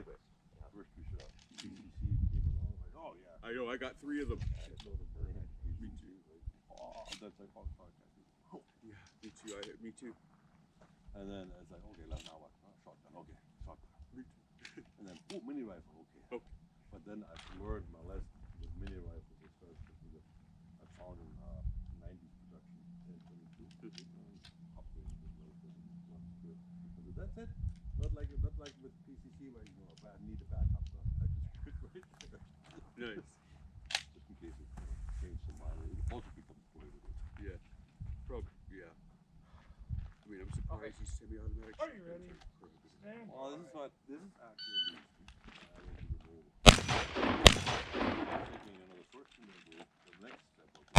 First we shot. PCC came along, like, oh yeah. I know, I got 3 of them. Me too. Oh, that's like, oh, fuck. Yeah, me too. Me too. And then it's like, okay, now what? Shotgun, okay, shotgun. Me too. And then, oh, mini rifle, okay. Okay. But then I've learned my lesson with mini rifles as far as I found in 90s production 1022. That's it. Not like with PCC where you know I need a backup. So I just quit right there. Nice. Just in case it changed some mind. Also people play with it. Yeah. Probably. Yeah. I mean, I'm surprised these semi-automatic. Are you ready? Stand Well, by. this is actually I went to the mobile. I'm thinking, you know, the first thing I do, the next step of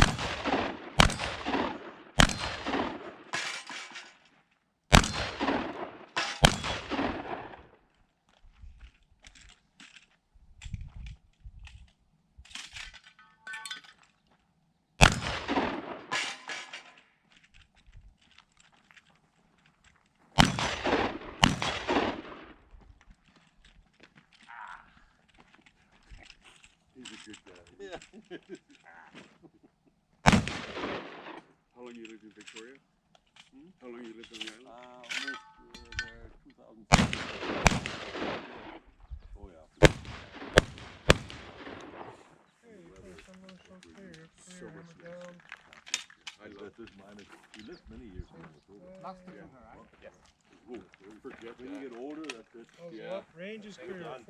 He's a good guy. yeah. How long you lived in Victoria? How long you lived on the island? Almost there 2006. Oh yeah. Hey, place almost okay. So much down. I love this mine. We lived many years in Manitoba. Lots different, right? Yes. Forget When you get older, that's it. Range is clear.